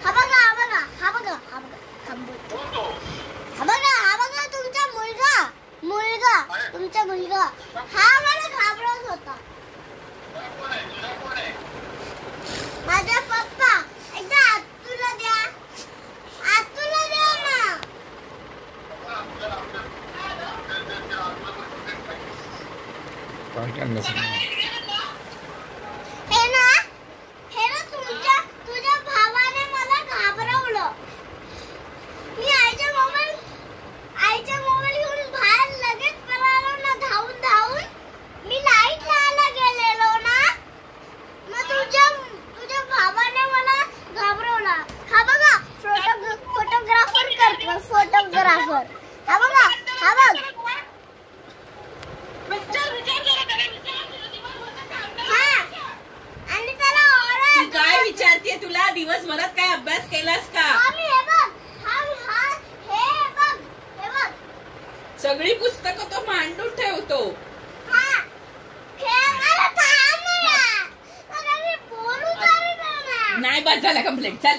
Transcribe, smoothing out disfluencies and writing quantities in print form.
हा बघा हा बघा हा बघा हा बघा हा बघा हा बघा तुमचा मुलगा तुमचा मुलगा हा मला घाबरत होता. माझा पप्पा एकदा आतुला द्या ना. काय करणार तुझ्या भावाने मला घाबरवलं. मी आईच्या मोबाईल घेऊन बाहेर लगेच पळालो ना धावून मी लाईट लावायला गेलेलो ना. मग तुझ्या भावाने मला घाबरवला. हा बघा फोटोग्राफर करतो फोटोग्राफर. हा बघा हा बघ काय विचारते तुला दिवसभरात काय अभ्यास केलास का? सगळी पुस्तकं तो मांडून ठेवतो. नाही नाही बस झाला कंप्लेंट चल.